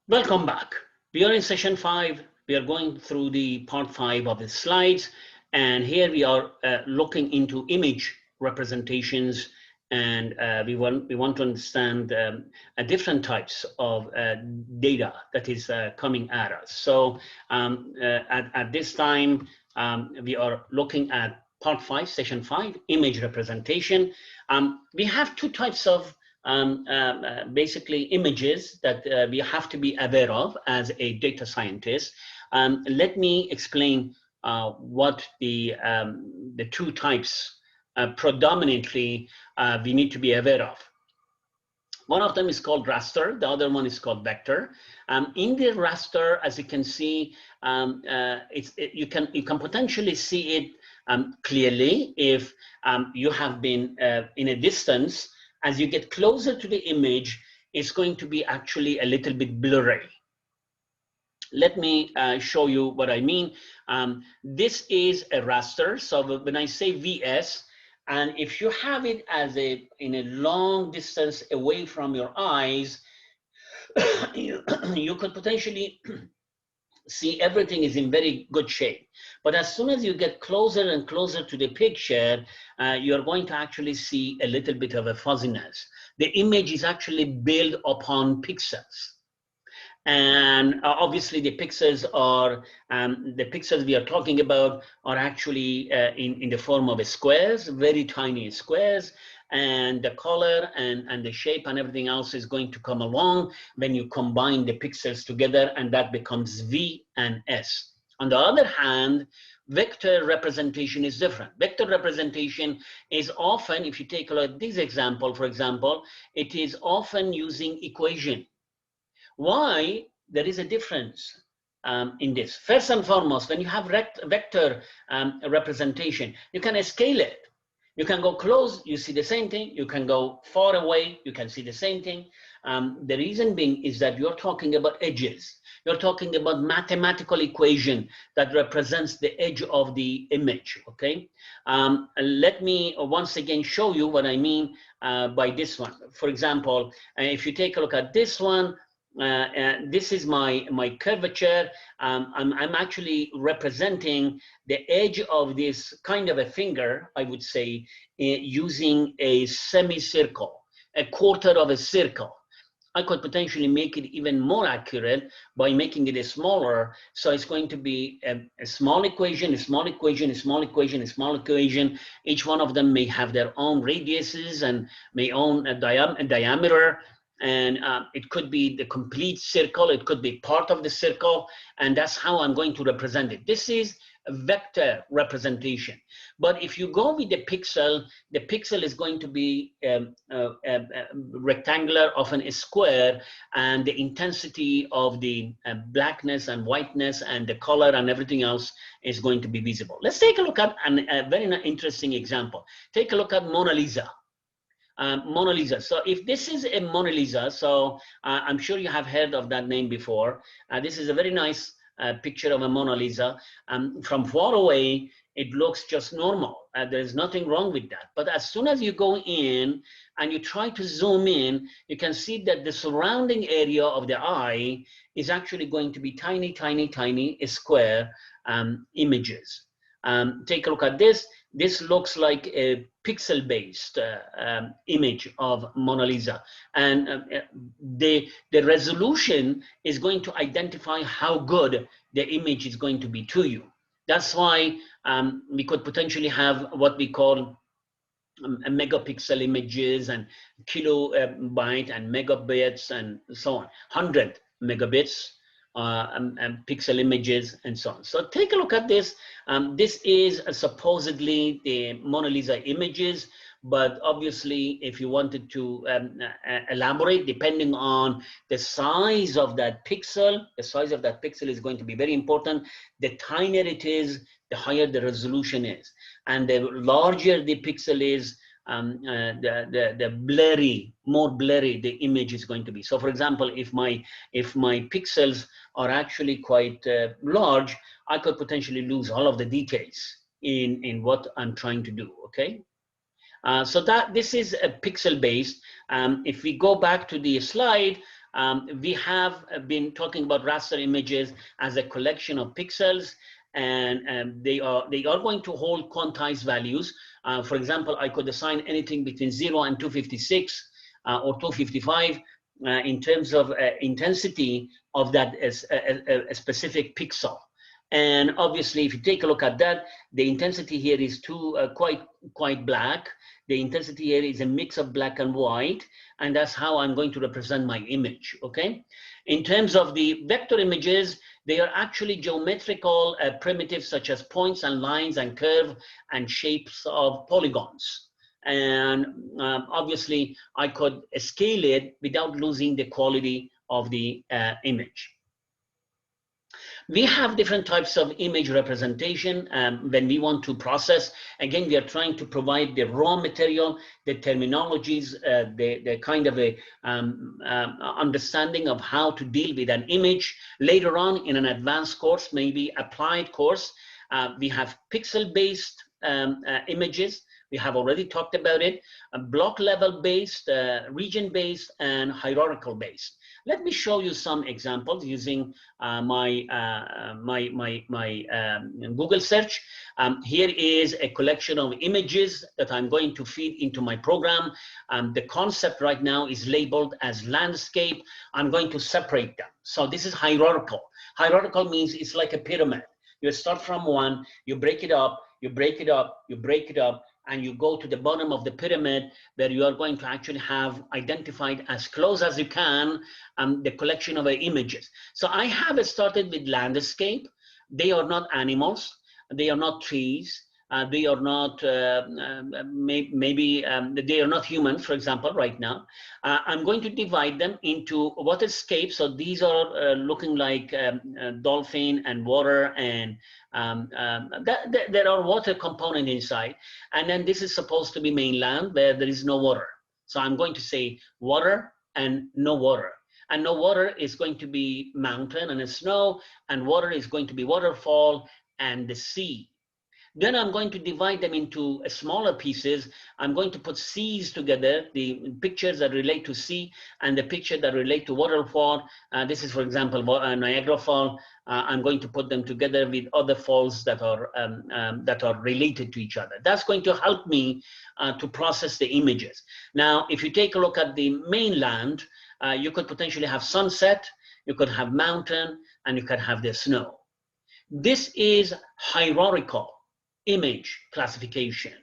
Welcome back. We are in session 5. We are going through the part 5 of the slides. And here we are looking into image representations. And we want to understand different types of data that is coming at us. So at this time, we are looking at part 5, session 5, image representation. We have two types of basically images that we have to be aware of as a data scientist. Let me explain what the two types predominantly we need to be aware of. One of them is called raster, the other one is called vector. In the raster, as you can see, you can potentially see it clearly if you have been in a distance. As you get closer to the image, it's going to be actually a little bit blurry. Let me show you what I mean. This is a raster. So when I say VS, and if you have it as in a long distance away from your eyes, you could potentially see everything is in very good shape. But as soon as you get closer and closer to the picture, you're going to actually see a little bit of a fuzziness. The image is actually built upon pixels. And obviously the pixels we are talking about are actually in the form of squares, very tiny squares. And the color and the shape and everything else is going to come along when you combine the pixels together, and that becomes V and S. On the other hand, vector representation is different. Vector representation is often, if you take a look at this example, for example, it is often using equation. Why? There is a difference in this. First and foremost, when you have vector representation, you can scale it. You can go close, you see the same thing. You can go far away, you can see the same thing. The reason being is that you're talking about edges. You're talking about mathematical equation that represents the edge of the image, okay? Let me once again show you what I mean by this one. For example, if you take a look at this one, this is my curvature. I'm actually representing the edge of this kind of a finger, I would say, using a semicircle, a quarter of a circle. I could potentially make it even more accurate by making it smaller. So it's going to be a small equation, a small equation, a small equation, a small equation. Each one of them may have their own radiuses and may own a diameter. And it could be the complete circle, it could be part of the circle, and that's how I'm going to represent it. This is a vector representation. But if you go with the pixel is going to be rectangular, often a square, and the intensity of the blackness and whiteness and the color and everything else is going to be visible. Let's take a look at a very interesting example. Take a look at Mona Lisa. Mona Lisa. So if this is a Mona Lisa, so I'm sure you have heard of that name before. This is a very nice picture of a Mona Lisa. From far away, it looks just normal. There's nothing wrong with that. But as soon as you go in and you try to zoom in, you can see that the surrounding area of the eye is actually going to be tiny, tiny, tiny square images. Take a look at this. This looks like a pixel-based image of Mona Lisa. And the resolution is going to identify how good the image is going to be to you. That's why we could potentially have what we call megapixel images and kilobyte and megabits and so on, 100 megabits. And pixel images and so on. So take a look at this. This is supposedly the Mona Lisa images, but obviously if you wanted to elaborate, depending on the size of that pixel, the size of that pixel is going to be very important. The tinier it is, the higher the resolution is. And the larger the pixel is, the blurry, more blurry the image is going to be. So for example, if my pixels are actually quite large, I could potentially lose all of the details in what I'm trying to do, okay? So this is a pixel based. If we go back to the slide, We have been talking about raster images as a collection of pixels, and they are going to hold quantized values. For example, I could assign anything between 0 and 256 or 255 in terms of intensity of that as a specific pixel. And obviously, if you take a look at that, the intensity here is quite black. The intensity here is a mix of black and white, and that's how I'm going to represent my image, okay? In terms of the vector images, they are actually geometrical primitives such as points and lines and curve and shapes of polygons. And obviously, I could scale it without losing the quality of the image. We have different types of image representation when we want to process. Again, we are trying to provide the raw material, the terminologies, the kind of a understanding of how to deal with an image. Later on in an advanced course, maybe applied course, we have pixel-based images. We have already talked about it, block level based, region based, and hierarchical based. Let me show you some examples using my Google search. Here is a collection of images that I'm going to feed into my program. The concept right now is labeled as landscape. I'm going to separate them. So this is hierarchical. Hierarchical means it's like a pyramid. You start from one, you break it up, you break it up, you break it up, and you go to the bottom of the pyramid where you are going to actually have identified as close as you can the collection of images. So I have started with landscape. They are not animals. They are not trees. They are not, maybe they are not human, for example, right now. I'm going to divide them into waterscape. So these are looking like dolphin and water, and there are water component inside. And then this is supposed to be mainland where there is no water. So I'm going to say water and no water. And no water is going to be mountain and snow, and water is going to be waterfall and the sea. Then I'm going to divide them into smaller pieces. I'm going to put seas together, the pictures that relate to sea and the picture that relate to waterfall. This is, for example, Niagara Fall. I'm going to put them together with other falls that are related to each other. That's going to help me to process the images. Now, if you take a look at the mainland, you could potentially have sunset, you could have mountain, and you could have the snow. This is hierarchical image classification,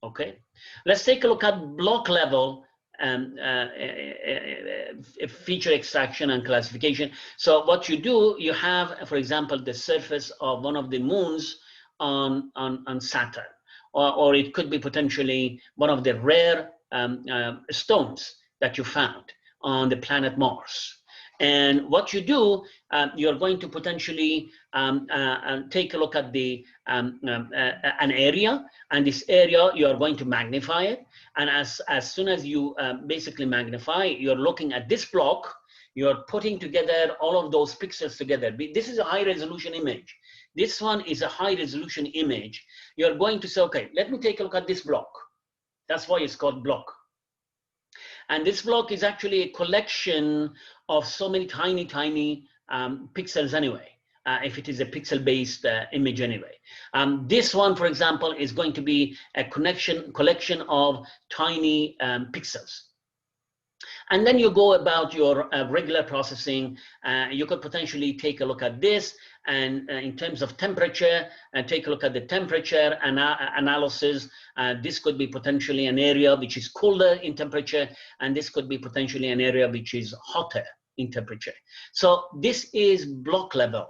okay? Let's take a look at block level feature extraction and classification. So what you do, you have, for example, the surface of one of the moons on Saturn, or it could be potentially one of the rare stones that you found on the planet Mars. And what you do, you're going to potentially take a look at the an area, and this area you are going to magnify it. And as soon as you basically magnify, you're looking at this block. You're putting together all of those pixels together. This is a high resolution image. This one is a high resolution image. You're going to say, okay, let me take a look at this block. That's why it's called block. And this block is actually a collection of so many tiny pixels anyway, if it is a pixel-based image anyway. This one, for example, is going to be a collection of tiny pixels. And then you go about your regular processing. You could potentially take a look at this, and in terms of temperature, take a look at the temperature analysis. This could be potentially an area which is colder in temperature, and this could be potentially an area which is hotter in temperature. So this is block level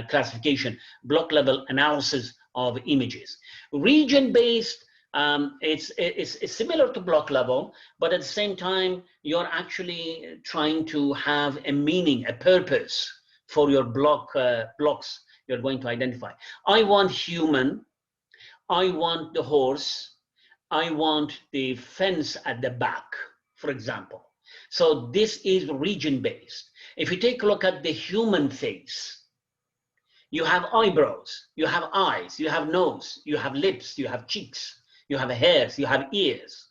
classification, block level analysis of images. Region-based, it's similar to block level, but at the same time, you're actually trying to have a meaning, a purpose for your blocks you're going to identify. I want human, I want the horse, I want the fence at the back, for example. So this is region-based. If you take a look at the human face, you have eyebrows, you have eyes, you have nose, you have lips, you have cheeks, you have hairs, you have ears.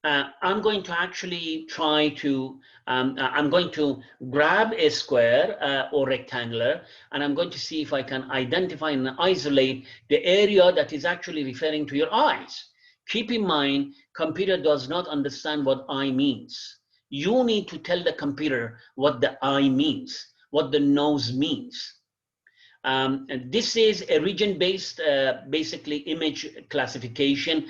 I'm going to actually try to, I'm going to grab a square or rectangular, and I'm going to see if I can identify and isolate the area that is actually referring to your eyes. Keep in mind, computer does not understand what eye means. You need to tell the computer what the eye means, what the nose means. And this is a region-based, basically image classification.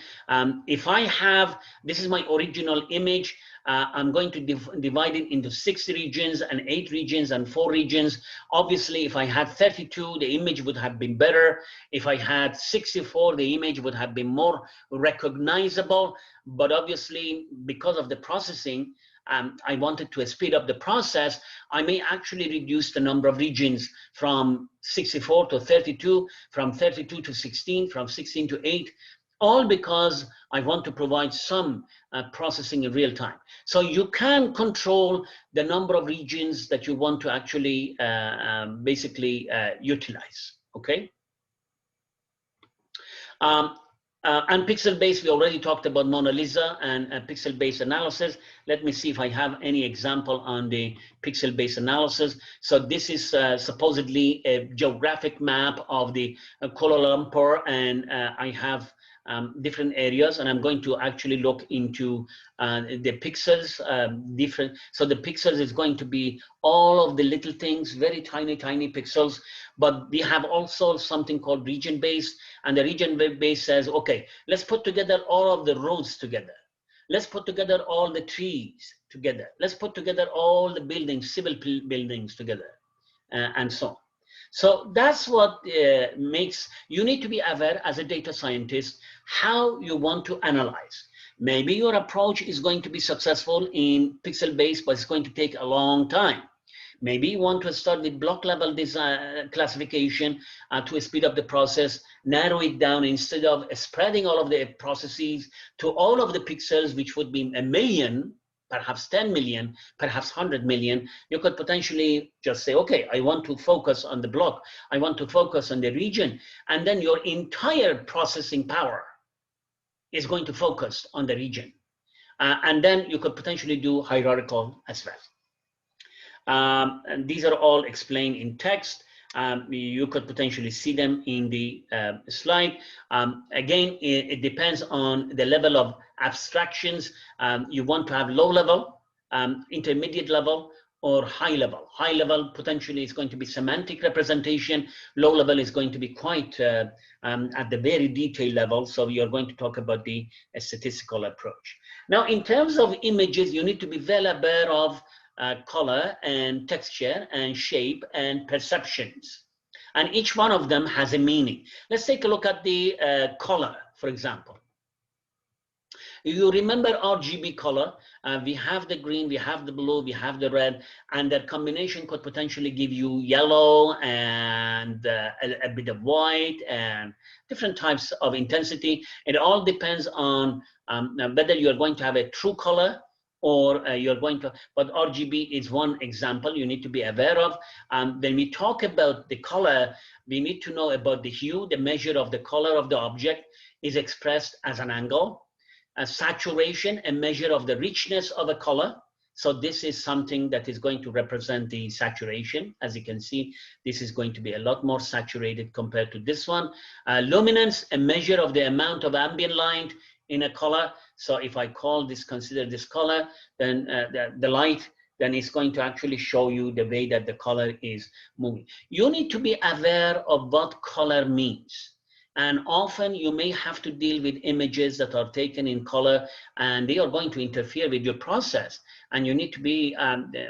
If I have, this is my original image, I'm going to divide it into 6 regions and 8 regions and 4 regions. Obviously, if I had 32, the image would have been better. If I had 64, the image would have been more recognizable. But obviously, because of the processing, I wanted to speed up the process. I may actually reduce the number of regions from 64 to 32, from 32 to 16, from 16 to 8, all because I want to provide some processing in real time. So you can control the number of regions that you want to actually basically utilize, okay? And pixel-based, we already talked about Mona Lisa and pixel-based analysis. Let me see if I have any example on the pixel-based analysis. So this is supposedly a geographic map of the Kuala Lumpur, and I have different areas, and I'm going to actually look into the pixels, different. So the pixels is going to be all of the little things, very tiny, tiny pixels. But we have also something called region-based, and the region-based says, okay, let's put together all of the roads together. Let's put together all the trees together. Let's put together all the buildings, civil buildings together, and so on. So that's what makes, you need to be aware as a data scientist how you want to analyze. Maybe your approach is going to be successful in pixel-based, but it's going to take a long time. Maybe you want to start with block level design classification to speed up the process, narrow it down instead of spreading all of the processes to all of the pixels, which would be 1 million, perhaps 10 million, perhaps 100 million. You could potentially just say, okay, I want to focus on the block. I want to focus on the region. And then your entire processing power is going to focus on the region. And then you could potentially do hierarchical as well. And these are all explained in text. You could potentially see them in the slide. Again, it depends on the level of abstractions. You want to have low level, intermediate level, or high level. High level potentially is going to be semantic representation. Low level is going to be quite at the very detailed level. So you're going to talk about the statistical approach. Now, in terms of images, you need to be well aware of color and texture and shape and perceptions. And each one of them has a meaning. Let's take a look at the color, for example. You remember RGB color, we have the green, we have the blue, we have the red, and that combination could potentially give you yellow and a bit of white and different types of intensity. It all depends on whether you're going to have a true color or you're going to, but RGB is one example you need to be aware of. When we talk about the color, we need to know about the hue. The measure of the color of the object is expressed as an angle. Saturation, a measure of the richness of a color. So this is something that is going to represent the saturation. As you can see, this is going to be a lot more saturated compared to this one. Luminance, a measure of the amount of ambient light in a color. So if I call this, consider this color, then the light, then it's going to actually show you the way that the color is moving. You need to be aware of what color means. And often you may have to deal with images that are taken in color and they are going to interfere with your process. And you need to be,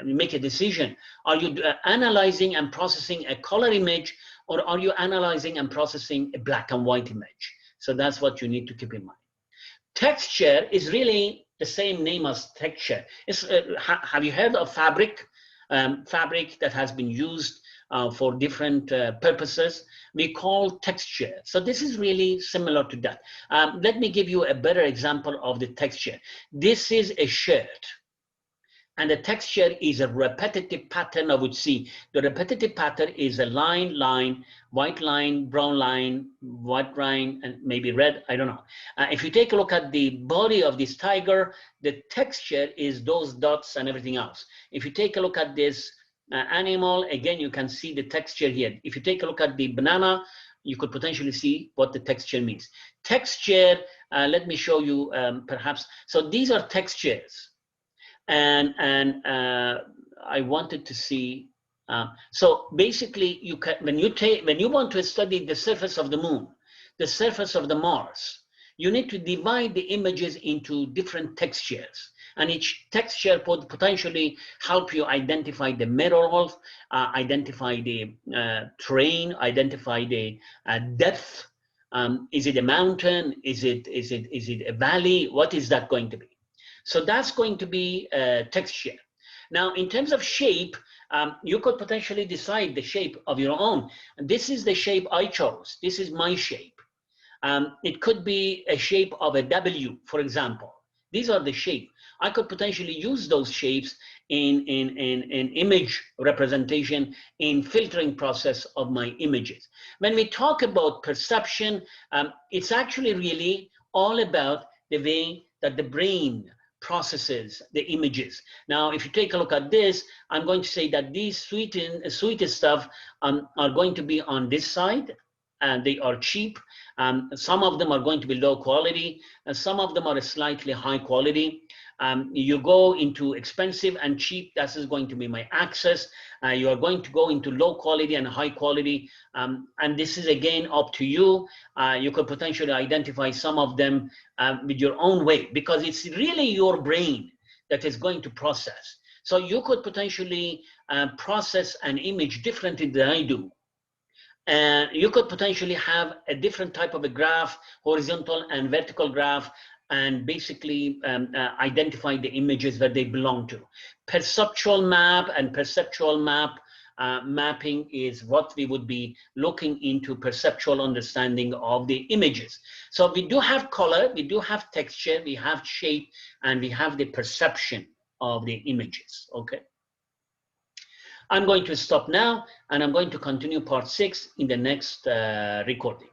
make a decision. Are you analyzing and processing a color image, or are you analyzing and processing a black and white image? So that's what you need to keep in mind. Texture is really the same name as texture. Have you heard of fabric? Fabric that has been used for different purposes, we call texture. So this is really similar to that. Let me give you a better example of the texture. This is a shirt. And the texture is a repetitive pattern I would see. The repetitive pattern is a line, white line, brown line, white line, and maybe red, I don't know. If you take a look at the body of this tiger, the texture is those dots and everything else. If you take a look at this animal, again, you can see the texture here. If you take a look at the banana, you could potentially see what the texture means. Texture, let me show you perhaps. So these are textures. And I wanted to see. So basically, you can when you want to study the surface of the moon, the surface of the Mars, you need to divide the images into different textures, and each texture could potentially help you identify the minerals, identify the terrain, identify the depth. Is it a mountain? Is it a valley? What is that going to be? So that's going to be texture. Now, in terms of shape, you could potentially decide the shape of your own. And this is the shape I chose. This is my shape. It could be a shape of a W, for example. These are the shape. I could potentially use those shapes in image representation, in filtering process of my images. When we talk about perception, it's actually really all about the way that the brain processes the images. Now, if you take a look at this, I'm going to say that these sweetest stuff are going to be on this side, and they are cheap. Some of them are going to be low quality, and some of them are slightly high quality. You go into expensive and cheap, that is going to be my axis. You are going to go into low quality and high quality. And this is again up to you. You could potentially identify some of them with your own way, because it's really your brain that is going to process. So you could potentially process an image differently than I do. And you could potentially have a different type of a graph, horizontal and vertical graph, and basically identify the images that they belong to. Perceptual map and perceptual mapping is what we would be looking into, perceptual understanding of the images. So we do have color, we do have texture, we have shape, and we have the perception of the images, okay? I'm going to stop now, and I'm going to continue part 6 in the next recording.